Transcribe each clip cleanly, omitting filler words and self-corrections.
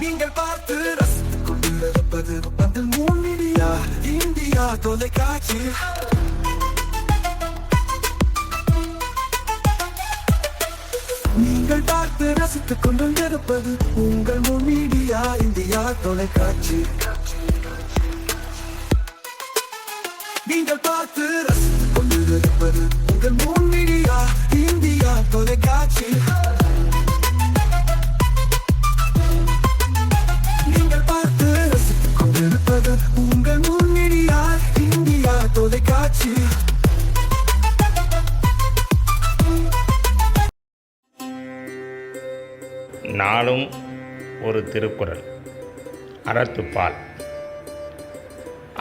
நீங்கள் பார்த்து ரசித்துக் கொண்டிருப்பது பந்தல் மீடியா இந்தியா தொலைக்காட்சி. நீங்கள் பார்த்து ரசித்துக் கொண்டிருப்பது உங்கள் மீடியா இந்தியா தொலைக்காட்சி. நீங்கள் பார்த்து ரசித்துக் கொண்டிருப்பது உங்கள் மீடியா இந்தியா தொலைக்காட்சி. நீங்கள் பார்த்து ரசித்துக் கொண்டிருப்பது உங்கள் மீடியா இந்தியா தொலைக்காட்சி. நாளும் ஒரு திருக்குறள். அறத்துப்பால்.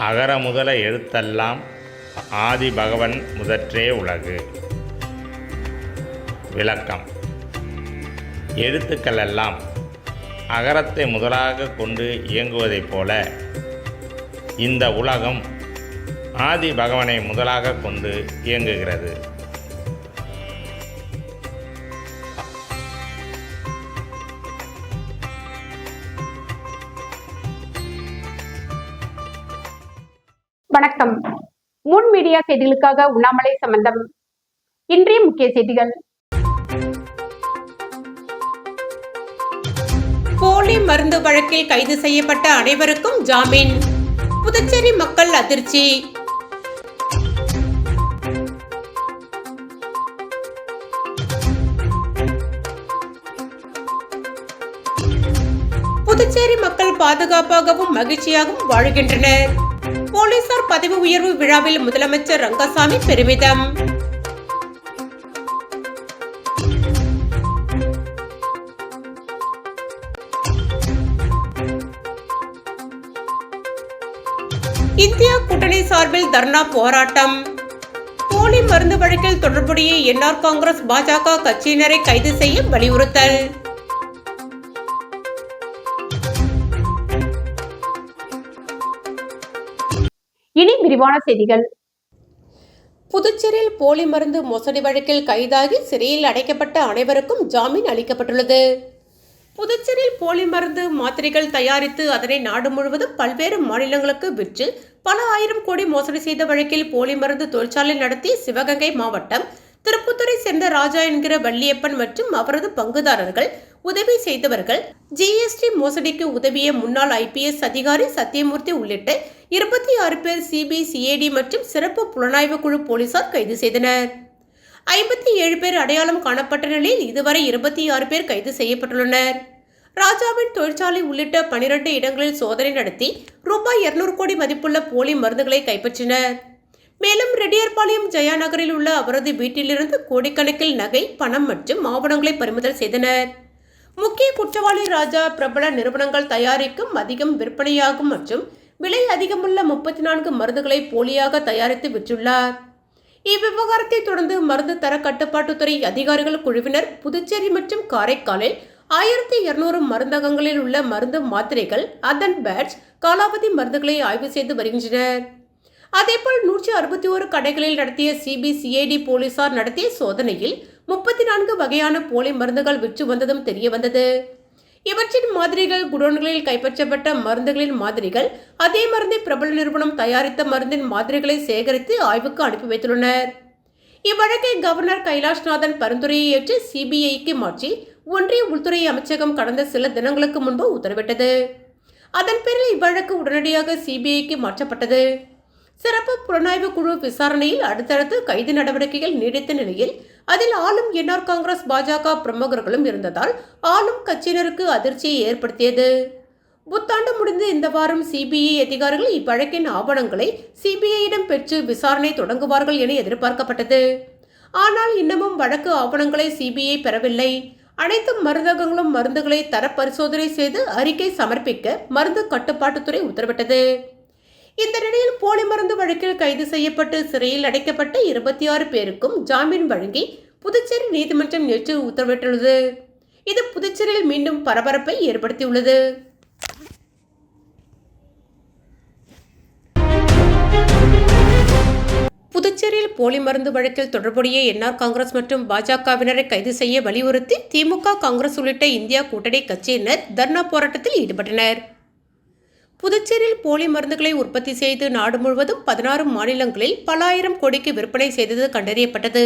அகர முதல எழுத்தெல்லாம் ஆதி பகவன் முதற்றே உலகு. விளக்கம். எழுத்துக்கள் எல்லாம் அகரத்தை முதலாக கொண்டு இயங்குவதைப் போல இந்த உலகம் ஆதி பகவனை முதலாக கொண்டு இயங்குகிறது. வணக்கம். முன் மீடியா செய்திகளுக்காக உண்ணாமலை சம்பந்தம். இன்றைய முக்கிய செய்திகள். போலி மருந்து வழக்கில் கைது செய்யப்பட்ட அனைவருக்கும் ஜாமீன். புதுச்சேரி மக்கள் அதிர்ச்சி. புதுச்சேரி மக்கள் பாதுகாப்பாகவும் மகிழ்ச்சியாகவும் வாழ்கின்றனர். போலீசார் பதவி உயர்வு விழாவில் முதலமைச்சர் ரங்கசாமி பெருமிதம். இந்தியா கூட்டணி சார்பில் தர்ணா போராட்டம். போலி மருந்து வழக்கில் தொடர்புடைய என்ஆர் காங்கிரஸ் பாஜக கட்சியினரை கைது செய்ய வலியுறுத்தல். இனி விரிவான செய்திகள். புதுச்சேரியில் போலி மருந்து மோசடி வழக்கில் கைதாகி சிறையில் அடைக்கப்பட்ட அனைவருக்கும் ஜாமீன் அளிக்கப்பட்டுள்ளது. புதுச்சேரியில் போலி மருந்து மாத்திரைகள் தயாரித்து அதனை நாடு முழுவதும் பல்வேறு மாநிலங்களுக்கு விற்று பல ஆயிரம் கோடி மோசடி செய்த வழக்கில் போலி மருந்து தொழிற்சாலை நடத்திய சிவகங்கை மாவட்டம் திருப்புத்துறை சேர்ந்த ராஜா என்கிற வள்ளியப்பன் மற்றும் அவரது பங்குதாரர்கள், உதவி செய்தவர்கள், ஜிஎஸ்டி மோசடிக்கு உதவிய முன்னாள் IPS அதிகாரி சத்தியமூர்த்தி உள்ளிட்ட 26 பேர் CBCID மற்றும் சிறப்பு புலனாய்வு குழு போலீசார் கைது செய்தனர். 57 பேர் அடையாளம் காணப்பட்ட நிலையில் இதுவரை 26 பேர் கைது செய்யப்பட்டுள்ளனர். ராஜாவின் தொழிற்சாலை உள்ளிட்ட 12 இடங்களில் சோதனை நடத்தி ரூபாய் 200 கோடி மதிப்புள்ள போலி மருந்துகளை கைப்பற்றினர். மேலும் ரெட்டியார்பாளையம் ஜெயா நகரில் உள்ள அவரது வீட்டிலிருந்து கோடிக்கணக்கில் நகை, பணம் மற்றும் ஆவணங்களை பறிமுதல் செய்தனர். முக்கிய குற்றவாளி ராஜா பிரபல நிறுவனங்கள் தயாரிக்கும், அதிகம் விற்பனையாகும் மற்றும் விலை அதிகமுள்ள 34 மருந்துகளை போலியாக தயாரித்து விற்றுள்ளார். இவ்விவகாரத்தை தொடர்ந்து மருந்து தர கட்டுப்பாட்டுத்துறை அதிகாரிகள் குழுவினர் புதுச்சேரி மற்றும் காரைக்காலில் 1200 மருந்தகங்களில் உள்ள மருந்து மாத்திரைகள், அதன் பேட்ச், காலாவதி மருந்துகளை ஆய்வு செய்து வருகின்றனர். அதேபோல் 161 கடைகளில் நடத்திய CBCID போலீசார் நடத்திய சோதனையில் 34 வகையான போலி மருந்துகள் விற்று வந்ததும் தெரிய வந்தது. இவற்றின் மாதிரிகள், குடோன்களில் கைப்பற்றப்பட்ட மருந்துகளின் மாதிரிகள், அதே மருந்தை பிரபல நிறுவனம் தயாரித்த மருந்தின் மாதிரிகளை சேகரித்து ஆய்வுக்கு அனுப்பி வைத்துள்ளனர். இவ்வழக்கை கவர்னர் கைலாஷ்நாதன் பரிந்துரையை ஏற்று CBIக்கு மாற்றி ஒன்றிய உள்துறை அமைச்சகம் கடந்த சில தினங்களுக்கு முன்பு உத்தரவிட்டது. அதன் பேரில் இவ்வழக்கு உடனடியாக CBIக்கு மாற்றப்பட்டது. சிறப்பு புலனாய்வு குழு விசாரணையில் அடுத்தடுத்து கைது நடவடிக்கைகள் நீடித்த நிலையில் அதில் ஆளும் என்ஆர் காங்கிரஸ் பாஜக பிரமுகர்களும் இருந்ததால் ஆளும் கட்சியினருக்கு அதிர்ச்சியை ஏற்படுத்தியது. புத்தாண்டு முடிந்து இந்த வாரம் CBI அதிகாரிகள் இவ்வழக்கின் ஆவணங்களை CBIயிடம் பெற்று விசாரணை தொடங்குவார்கள் என எதிர்பார்க்கப்பட்டது. ஆனால் இன்னமும் வழக்கு ஆவணங்களை CBI பெறவில்லை. அனைத்து மருந்தகங்களும் மருந்துகளை தர பரிசோதனை செய்து அறிக்கை சமர்ப்பிக்க மருந்து கட்டுப்பாட்டுத்துறை உத்தரவிட்டது. இந்த நிலையில் போலி மருந்து வழக்கில் கைது செய்யப்பட்டு சிறையில் அடைக்கப்பட்ட 26 பேருக்கும் ஜாமீன் வழங்கி புதுச்சேரி நீதிமன்றம் நேற்று உத்தரவிட்டுள்ளது. இது புதுச்சேரியில் மீண்டும் பரபரப்பை ஏற்படுத்தியுள்ளது. புதுச்சேரியில் போலி மருந்து வழக்கில் தொடர்புடைய என்ஆர் காங்கிரஸ் மற்றும் பாஜகவினரை கைது செய்ய வலியுறுத்தி திமுக, காங்கிரஸ் உள்ளிட்ட இந்தியா கூட்டணி கட்சியினர் தர்ணா போராட்டத்தில் ஈடுபட்டனர். புதுச்சேரியில் போலி மருந்துகளை உற்பத்தி செய்து நாடு முழுவதும் 16 மாநிலங்களில் பல ஆயிரம் கோடிக்கு விற்பனை செய்தது கண்டறியப்பட்டது.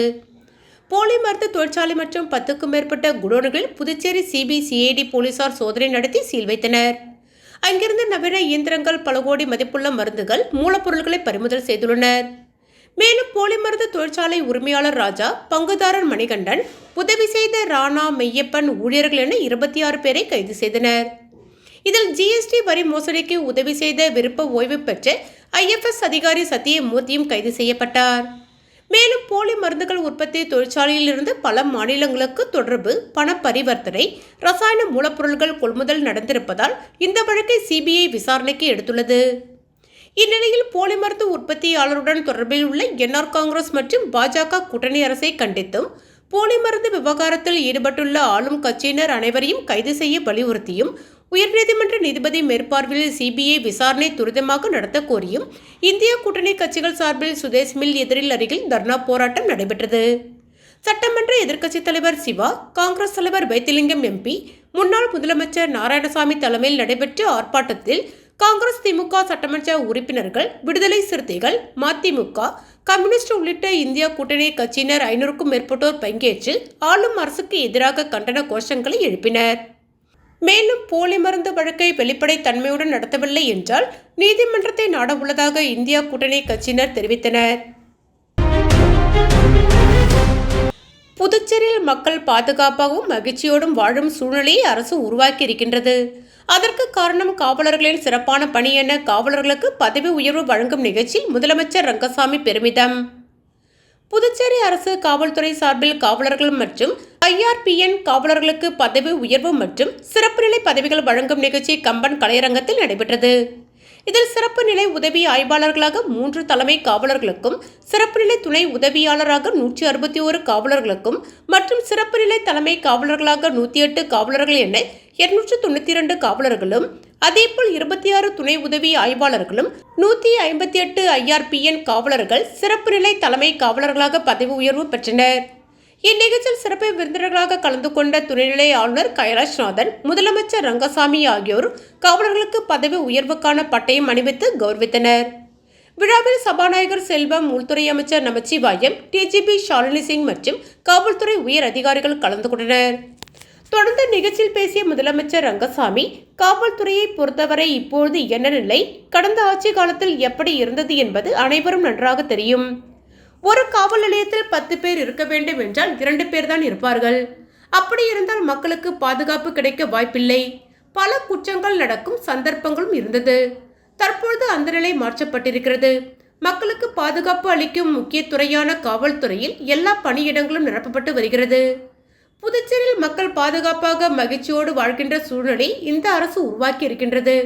போலி மருந்து தொழிற்சாலை மற்றும் 10க்கும் மேற்பட்ட குடோன்களில் புதுச்சேரி சிபிசிஐடி போலீசார் சோதனை நடத்தி சீல் வைத்தனர். அங்கிருந்து நவீன இயந்திரங்கள், பல கோடி மதிப்புள்ள மருந்துகள், மூலப்பொருட்களை பறிமுதல் செய்துள்ளனர். மேலும் போலி மருந்து தொழிற்சாலை உரிமையாளர் ராஜா, பங்குதாரர் மணிகண்டன், உதவி செய்த ராணா, மெய்யப்பன், ஊழியர்கள் என 26 பேரை கைது செய்தனர். இதில் ஜிஎஸ்டி வரி மோசடிக்கு உதவி செய்த விருப்ப ஓய்வு பெற்ற IFS அதிகாரி சத்தியமூர்த்தியும் கைது செய்யப்பட்டார். மேலும் போலி மருந்துகள் உற்பத்தி தொழிற்சாலையில் இருந்து பல மாநிலங்களுக்கு தொடர்பு, பண பரிவர்த்தனை, ரசாயன மூலப்பொருட்கள் கொள்முதல் நடந்திருப்பதால் இந்த வழக்கை CBI விசாரணைக்கு எடுத்துள்ளது. இந்நிலையில் போலி மருந்து உற்பத்தியாளருடன் தொடர்பில் உள்ள என்ஆர் காங்கிரஸ் மற்றும் பாஜக கூட்டணி அரசை கண்டித்தும், போலி மருந்து விவகாரத்தில் ஈடுபட்டுள்ள ஆளும் கட்சியினர் அனைவரையும் கைது செய்ய வலியுறுத்தியும், உயர்நீதிமன்ற நீதிபதி மேற்பார்வையில் CBI விசாரணை துரிதமாக நடத்த கோரியும் இந்திய கூட்டணி கட்சிகள் சார்பில் சுதேஷ் மில் எதிரில் அருகில் தர்ணா போராட்டம் நடைபெற்றது. சட்டமன்ற எதிர்க்கட்சித் தலைவர் சிவா, காங்கிரஸ் தலைவர் வைத்திலிங்கம் MP, முன்னாள் முதலமைச்சர் நாராயணசாமி தலைமையில் நடைபெற்ற ஆர்ப்பாட்டத்தில் காங்கிரஸ், திமுக சட்டமன்ற உறுப்பினர்கள், விடுதலை சிறுத்தைகள், மதிமுக, கம்யூனிஸ்ட் உள்ளிட்ட இந்தியா கூட்டணி கட்சியினர் 500க்கும் மேற்பட்டோர் பங்கேற்று ஆளும் அரசுக்கு எதிராக கண்டன கோஷங்களை எழுப்பினர். மேலும் போலி மருந்து வழக்கை வெளிப்படை தன்மையுடன் நடத்தவில்லை என்றால் நீதிமன்றத்தை நாட உள்ளதாக இந்தியா கூட்டணி கட்சியினர் தெரிவித்தனர். புதுச்சேரியில் மக்கள் பாதுகாப்பாகவும் மகிழ்ச்சியோடும் வாழும் சூழ்நிலையை அரசு உருவாக்கி இருக்கின்றது. அதற்கு காரணம் காவலர்களின் சிறப்பான பணி என காவலர்களுக்கு பதவி உயர்வு வழங்கும் நிகழ்ச்சியில் முதலமைச்சர் ரங்கசாமி பெருமிதம். புதுச்சேரி அரசு காவல்துறை சார்பில் காவலர்கள் மற்றும் IRPN காவலர்களுக்கு பதவி உயர்வு மற்றும் சிறப்பு நிலை பதவிகள் வழங்கும் நிகழ்ச்சி கம்பன் கலையரங்கத்தில் நடைபெற்றது. இதில் சிறப்பு நிலை உதவி ஆய்வாளர்களாக 3 தலைமை காவலர்களுக்கும், சிறப்பு நிலை துணை உதவியாளராக 161 காவலர்களுக்கும் மற்றும் சிறப்பு நிலை தலைமை காவலர்களாக 108 காவலர்கள் என 292 காவலர்களும், அதேபோல் 26 துணை உதவி ஆய்வாளர்களும், 158 IRPN காவலர்கள் சிறப்பு நிலை தலைமை காவலர்களாக பதவி உயர்வு பெற்றனர். இந்நிகழ்ச்சியில் சிறப்பு விருந்தினர்களாக கலந்து கொண்ட துணைநிலை ஆளுநர் கைலாஷ்நாதன், முதலமைச்சர் ரங்கசாமி ஆகியோர் காவலர்களுக்கு பதவி உயர்வுக்கான பட்டயம் அணிவித்து கௌரவித்தனர். விழாவில் சபாநாயகர் செல்வம், உள்துறை அமைச்சர் நமச்சிவாயம், DGP ஷாலினி சிங் மற்றும் காவல்துறை உயர் அதிகாரிகள் கலந்து கொண்டனர். தொடர்ந்து நிகழ்ச்சியில் பேசிய முதலமைச்சர் ரங்கசாமி, காவல்துறையை பொறுத்தவரை இப்பொழுது என்ன நிலை, கடந்த ஆட்சி காலத்தில் எப்படி இருந்தது என்பது அனைவரும் நன்றாக தெரியும். ஒரு காவல் நிலையத்தில் 10 பேர் இருக்க வேண்டும் என்றால் 2 பேர் தான் இருப்பார்கள். அப்படி இருந்தால் மக்களுக்கு பாதுகாப்பு கிடைக்க வாய்ப்பில்லை. பல குற்றங்கள் நடக்கும் சந்தர்ப்பங்களும் இருந்தது. தற்பொழுது அந்த நிலை மாற்றப்பட்டிருக்கிறது. மக்களுக்கு பாதுகாப்பு அளிக்கும் முக்கிய துறையான காவல்துறையில் எல்லா பணியிடங்களும் நிரப்பப்பட்டு வருகிறது. புதுச்சேரியில் மக்கள் பாதுகாப்பாக மகிழ்ச்சியோடு வாழ்கின்ற சூழ்நிலை இந்த அரசு உருவாக்கி இருக்கின்றது.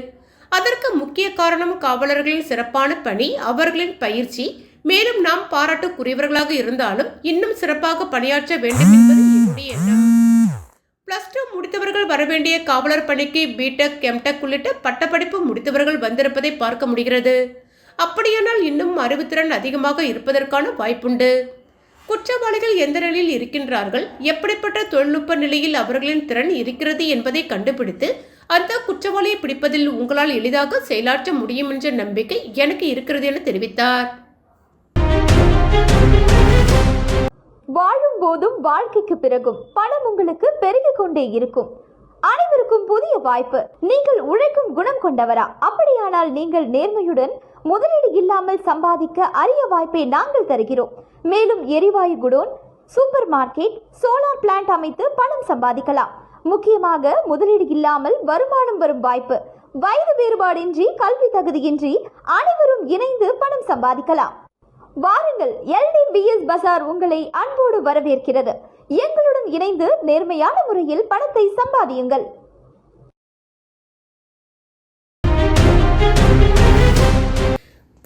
அதற்கு முக்கிய காரணம் காவலர்களின் சிறப்பான பணி, அவர்களின் பயிற்சி. மேலும் நாம் பாராட்டுக்குரியவர்களாக இருந்தாலும் இன்னும் சிறப்பாக பணியாற்ற வேண்டும் என்பது என்னுடைய எண்ணம். +2 முடித்தவர்கள் வரவேண்டிய காவலர் பணிக்கு BTech, MTech உள்ளிட்ட பட்டப்படிப்பு முடித்தவர்கள் வந்திருப்பதை பார்க்க முடிகிறது. அப்படியானால் இன்னும் அறிவுத்திறன் அதிகமாக இருப்பதற்கான வாய்ப்புண்டு. குற்றவாளிகள் எந்த நிலையில் இருக்கின்றார்கள், எப்படிப்பட்ட தொழில்நுட்ப நிலையில் அவர்களின் திறன் இருக்கிறது என்பதை கண்டுபிடித்து அந்த குற்றவாளியை பிடிப்பதில் உங்களால் எளிதாக செயலாற்ற முடியும் என்ற நம்பிக்கை எனக்கு இருக்கிறது என தெரிவித்தார். வாழும் போதும் வாழ்க்கைக்கு பிறகும் பணம் உங்களுக்கு பெருகிக் கொண்டே இருக்கும். அனைவருக்கும் புதிய வாய்ப்பு. நீங்கள் உழைக்கும் குணம் கொண்டவரா? அப்படியானால் நீங்கள் நேர்மையுடன் முதலீடு இல்லாமல் சம்பாதிக்க அரிய வாய்ப்பை நாங்கள் தருகிறோம். மேலும் எரிவாயு godown, super market, solar plant அமைத்து பணம் சம்பாதிக்கலாம். முக்கியமாக முதலீடு இல்லாமல் வருமானம் வரும் வாய்ப்பு. வயது வேறுபாடின்றி, கல்வி தகுதியின்றி அனைவரும் இணைந்து பணம் சம்பாதிக்கலாம். வாருங்கள், LDBS பஜார் உங்களை அன்போடு வரவேற்கிறது. எங்களுடன் இணைந்து நேர்மையான முறையில் பணத்தை சம்பாதியுங்கள்.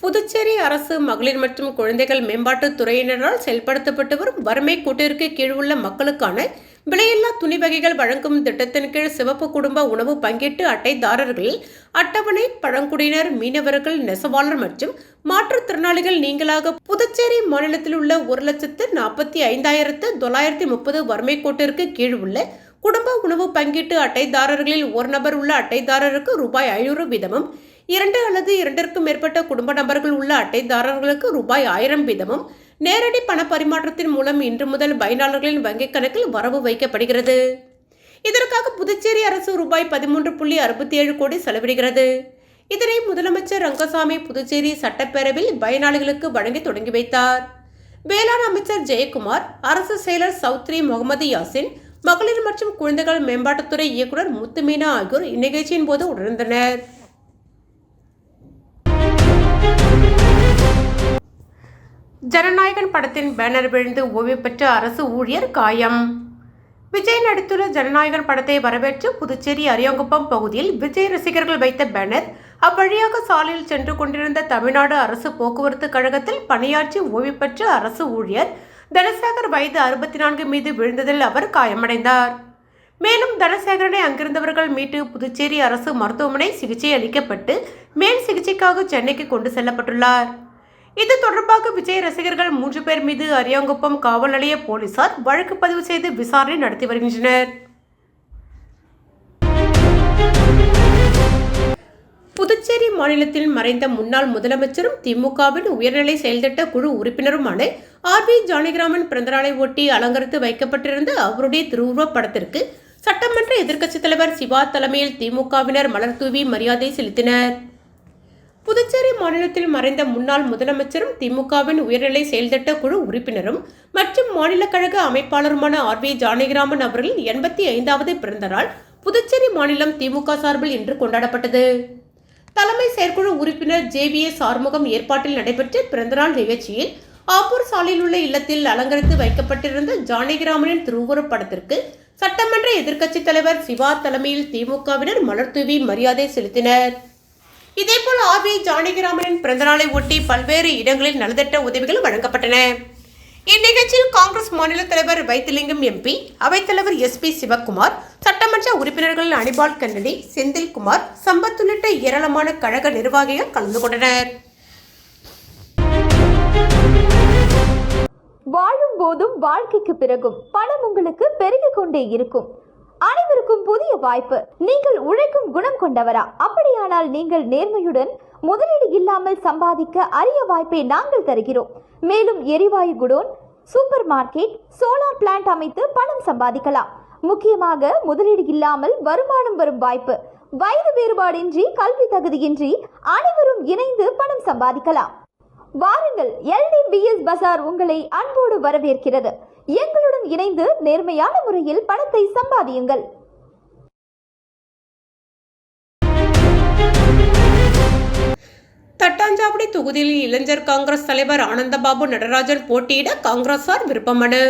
புதுச்சேரி அரசு மகளிர் மற்றும் குழந்தைகள் மேம்பாட்டுத் துறையினரால் செயல்படுத்தப்பட்டு வரும் வறுமை கோட்டிற்கு கீழ் உள்ள மக்களுக்கான விலையில்லா துணி வகைகள் வழங்கும் திட்டத்தின் கீழ் சிவப்பு குடும்ப உணவு பங்கீட்டு அட்டைதாரர்களில் அட்டவணை, பழங்குடியினர், மீனவர்கள், நெசவாளர் மற்றும் மாற்றுத்திறனாளிகள் நீங்களாக புதுச்சேரி மாநிலத்தில் உள்ள 1,45,930 வறுமை கோட்டிற்கு கீழ் உள்ள குடும்ப உணவு பங்கீட்டு அட்டைதாரர்களில் ஒரு நபர் உள்ள அட்டைதாரருக்கு ரூபாய் 500 வீதமும், 2 அல்லது 2க்கும் மேற்பட்ட குடும்ப நபர்கள் உள்ள அட்டைதாரர்களுக்கு ரூபாய் 1000 வீதமும் நேரடி பண பரிமாற்றத்தின் மூலம் இன்று முதல் பயனாளர்களின் வங்கிக் கணக்கில் வரவு வைக்கப்படுகிறது. இதற்காக புதுச்சேரி அரசு ரூபாய் 13.67 கோடி செலவிடுகிறது. இதனை முதலமைச்சர் ரங்கசாமி புதுச்சேரி சட்டப்பேரவையில் பயனாளிகளுக்கு வழங்கி தொடங்கி வைத்தார். வேளாண் அமைச்சர் ஜெயக்குமார், அரசு செயலர் சௌத்ரி முகமது யாசின், மகளிர் மற்றும் குழந்தைகள் மேம்பாட்டுத்துறை இயக்குநர் முத்துமீனா ஆகியோர் இந்நிகழ்ச்சியின் போது உணர்ந்தனர். ஜனநாயகன் படத்தின் பேனர் விழுந்து ஓய்வு பெற்ற அரசு ஊழியர் காயம். விஜய் நடித்துள்ள ஜனநாயகன் படத்தை வரவேற்று புதுச்சேரி அரியாங்குப்பம் பகுதியில் விஜய் ரசிகர்கள் வைத்த பேனர் அவ்வழியாக சாலையில் சென்று கொண்டிருந்த தமிழ்நாடு அரசு போக்குவரத்து கழகத்தில் பணியாற்றி ஓய்வு பெற்ற அரசு ஊழியர் தனசேகர் வயது 64 மீது விழுந்ததில் அவர் காயமடைந்தார். மேலும் தனசேகரனை அங்கிருந்தவர்கள் மீட்டு புதுச்சேரி அரசு மருத்துவமனை சிகிச்சை அளிக்கப்பட்டு மேல் சிகிச்சைக்காக சென்னைக்கு கொண்டு செல்லப்பட்டுள்ளார். இது தொடர்பாக விஜய் ரசிகர்கள் 3 பேர் மீது அரியாங்குப்பம் காவல் நிலைய போலீசார் வழக்கு பதிவு செய்து விசாரணை நடத்தி வருகின்றனர். புதுச்சேரி மாநிலத்தில் மறைந்த முன்னாள் முதலமைச்சரும் திமுகவின் உயர்நிலை செயல்திட்ட குழு உறுப்பினருமான RV ஜானகிராமன் பிறந்தநாளை ஒட்டி அலங்கரித்து வைக்கப்பட்டிருந்த அவருடைய திருவுருவப் படத்திற்கு சட்டமன்ற எதிர்க்கட்சித் தலைவர் சிவா தலைமையில் திமுகவினர் மலர் தூவி மரியாதை செலுத்தினர். புதுச்சேரி மாநிலத்தில் மறைந்த முன்னாள் முதலமைச்சரும் திமுகவின் உயர்நிலை செயல்திட்ட குழு உறுப்பினரும் மற்றும் மாநில கழக அமைப்பாளருமான RV ஜானகிராமன் அவர்களின் 85வது பிறந்தநாள் புதுச்சேரி மாநிலம் திமுக சார்பில் இன்று கொண்டாடப்பட்டது. தலைமை செயற்குழு உறுப்பினர் JVS ஆறுமுகம் ஏற்பாட்டில் நடைபெற்ற பிறந்தநாள் நிகழ்ச்சியில் ஆப்பூர் சாலையில் உள்ள இல்லத்தில் அலங்கரித்து வைக்கப்பட்டிருந்த ஜானகிராமனின் திருவுருவப் படத்திற்கு சட்டமன்ற எதிர்க்கட்சித் தலைவர் சிவா தலைமையில் திமுகவினர் மலர் தூவி மரியாதை செலுத்தினர். இதேபோல் RV ஜானகிராமனின் பிறந்தநாளை ஒட்டி பல்வேறு இடங்களில் நலத்திட்ட உதவிகள் வழங்கப்பட்டன. இந்நிகழ்ச்சியில் காங்கிரஸ் மாநில தலைவர் வைத்திலிங்கம் MP, அவைத்தலைவர் SP சிவக்குமார், சட்டமன்ற உறுப்பினர்கள் அனிபால் கன்னடி, செந்தில்குமார், சம்பத் உள்ளிட்ட ஏராளமான கழக நிர்வாகிகள் கலந்து கொண்டனர். வாழும் போதும் வாழ்க்கைக்கு பிறகும் பணம் உங்களுக்கு பெருகிக் கொண்டே இருக்கும். அனைவருக்கும் புதிய வாய்ப்பு. நீங்கள் உழைக்கும் குணம் கொண்டவரா? அப்படியானால் நீங்கள் நேர்மையுடன் முதலீடு இல்லாமல் சம்பாதிக்க அரிய வாய்ப்பை நாங்கள் தருகிறோம். மேலும் எரிவாயு godown, super market, solar plant அமைத்து பணம் சம்பாதிக்கலாம். முக்கியமாக முதலீடு இல்லாமல் வருமானம் வரும் வாய்ப்பு. வயது வேறுபாடின்றி, கல்வி தகுதியின்றி அனைவரும் இணைந்து பணம் சம்பாதிக்கலாம். வாருங்கள், LDBS பஜார் உங்களை அன்போடு வரவேற்கிறது. எங்களுடன் இணைந்து நேர்மையான முறையில் பணத்தை சம்பாதியுங்கள். தட்டாஞ்சாவடி தொகுதியில் இளைஞர் காங்கிரஸ் தலைவர் ஆனந்தபாபு நடராஜன் போட்டியிட காங்கிரசார் விருப்பமனு.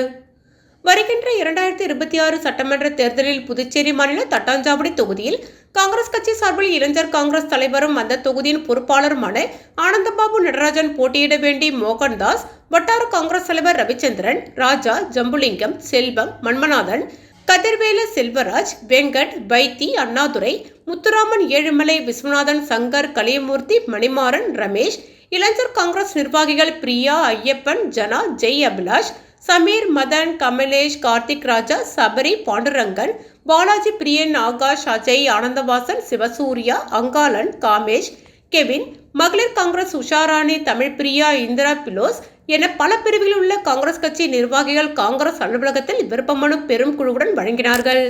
வருகின்ற 2026 சட்டமன்ற தேர்தலில் புதுச்சேரி மாநில தட்டாஞ்சாவடி தொகுதியில் காங்கிரஸ் கட்சி சார்பில் இளைஞர் காங்கிரஸ் தலைவரும் அந்த தொகுதியின் பொறுப்பாளருமான ஆனந்தபாபு நடராஜன் போட்டியிட வேண்டி மோகன்தாஸ், வட்டார காங்கிரஸ் தலைவர் ரவிச்சந்திரன், ராஜா, ஜம்புலிங்கம், செல்வம், மன்மநாதன், கதிர்வேலு, செல்வராஜ், வெங்கட், வைத்தி, அண்ணாதுரை, முத்துராமன், ஏழுமலை, விஸ்வநாதன், சங்கர், கலியமூர்த்தி, மணிமாறன், ரமேஷ், இளைஞர் காங்கிரஸ் நிர்வாகிகள் பிரியா, ஐயப்பன், ஜனா, ஜெய் அபிலாஷ், சமீர், மதன், கமலேஷ், கார்த்திக் ராஜா, சபரி, பாண்டுரங்கன், பாலாஜி, பிரியன், ஆகாஷ், அஜய், ஆனந்தவாசன், சிவசூர்யா, அங்காளன், காமேஷ், கெவின், மகளிர் காங்கிரஸ் உஷாராணி, தமிழ் பிரியா, இந்திரா பிலோஸ் என பல பிரிவில் உள்ள காங்கிரஸ் கட்சி நிர்வாகிகள் காங்கிரஸ் அலுவலகத்தில் விருப்பமனு பெரும் குழுவுடன் வழங்கினார்கள்.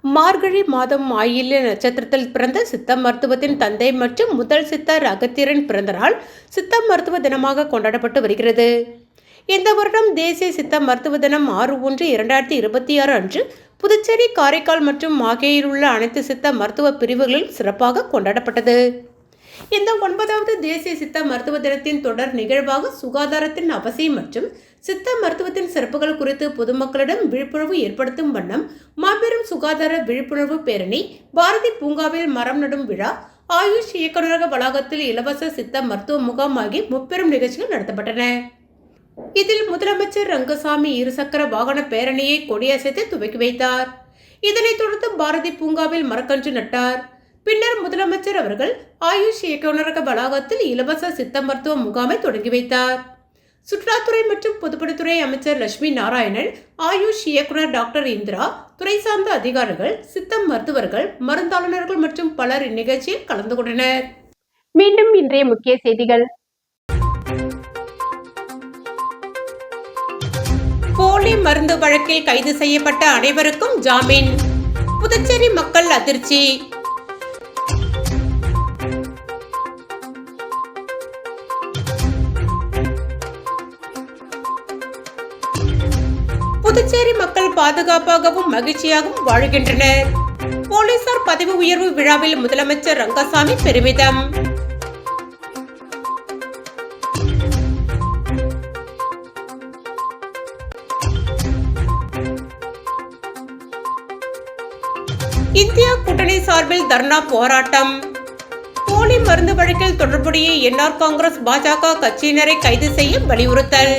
மார்கழி மாதம் ஆயில்ய நட்சத்திரத்தில் பிறந்த சித்த மருத்துவத்தின் தந்தை மற்றும் முதல் சித்தர் அகத்தியரின் பிறந்த நாள் சித்த மருத்துவ தினமாக கொண்டாடப்பட்டு வருகிறது. இந்த வருடம் தேசிய சித்த மருத்துவ தினம் 6/1/2026 அன்று புதுச்சேரி, காரைக்கால் மற்றும் மாகேயில் உள்ள அனைத்து சித்த மருத்துவ பிரிவுகளில் சிறப்பாக கொண்டாடப்பட்டது. இந்த 9வது தேசிய சித்த மருத்துவ தினத்தின் தொடர் நிகழ்வாக சுகாதாரத்தின் அவசியம் மற்றும் சித்த மருத்துவத்தின் சிறப்புகள் குறித்து பொதுமக்களிடம் விழிப்புணர்வு ஏற்படுத்தும் வண்ணம் மாபெரும் சுகாதார விழிப்புணர்வு பேரணி, பாரதி பூங்காவில் மரம் நடும் விழா, ஆயுஷ் இயக்குநரக வளாகத்தில் இலவச சித்த மருத்துவ முகாம் ஆகிய முப்பெரும் நிகழ்ச்சிகள் நடத்தப்பட்டன. இதில் முதலமைச்சர் ரங்கசாமி இருசக்கர வாகன பேரணியை கொடியசைத்து துவக்கி வைத்தார். இதனைத் தொடர்ந்து பாரதி பூங்காவில் மரக்கன்று நட்டார். பின்னர் முதலமைச்சர் அவர்கள் ஆயுஷ் இயக்குநரக வளாகத்தில் இலவச சித்த மருத்துவ முகாமை தொடங்கி வைத்தார். சுற்றுலாத்துறை மற்றும் பொதுப்பணித்துறை அமைச்சர் லட்சுமி நாராயணன், ஆயுஷ் இயக்குநர் டாக்டர் இந்திரா, துறை சார்ந்த அதிகாரிகள், சித்த மருத்துவர்கள், மருந்தாளுநர்கள் மற்றும் பலர் இந்நிகழ்ச்சியில் கலந்து கொண்டனர். மீண்டும் இன்றைய முக்கிய செய்திகள். போலி மருந்து வழக்கில் கைது செய்யப்பட்ட அனைவருக்கும் ஜாமீன். புதுச்சேரி மக்கள் அதிர்ச்சி. புதுச்சேரி மக்கள் பாதுகாப்பாகவும் மகிழ்ச்சியாகவும் வாழ்கின்றனர். போலீசார் பதவி உயர்வு விழாவில் முதலமைச்சர் ரங்கசாமி பெருமிதம். இந்தியா கூட்டணி சார்பில் தர்ணா போராட்டம். போலி மருந்து வழக்கில் தொடர்புடைய என்ஆர் காங்கிரஸ், பாஜக கட்சியினரை கைது செய்ய வலியுறுத்தல்.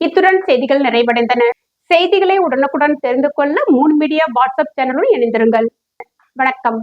இத்துடன் செய்திகள் நிறைவடைந்தன. செய்திகளை உடனுக்குடன் தெரிந்து கொள்ள மூன் மீடியா வாட்ஸ்அப் சேனலுடன் இணைந்திருங்கள். வணக்கம்.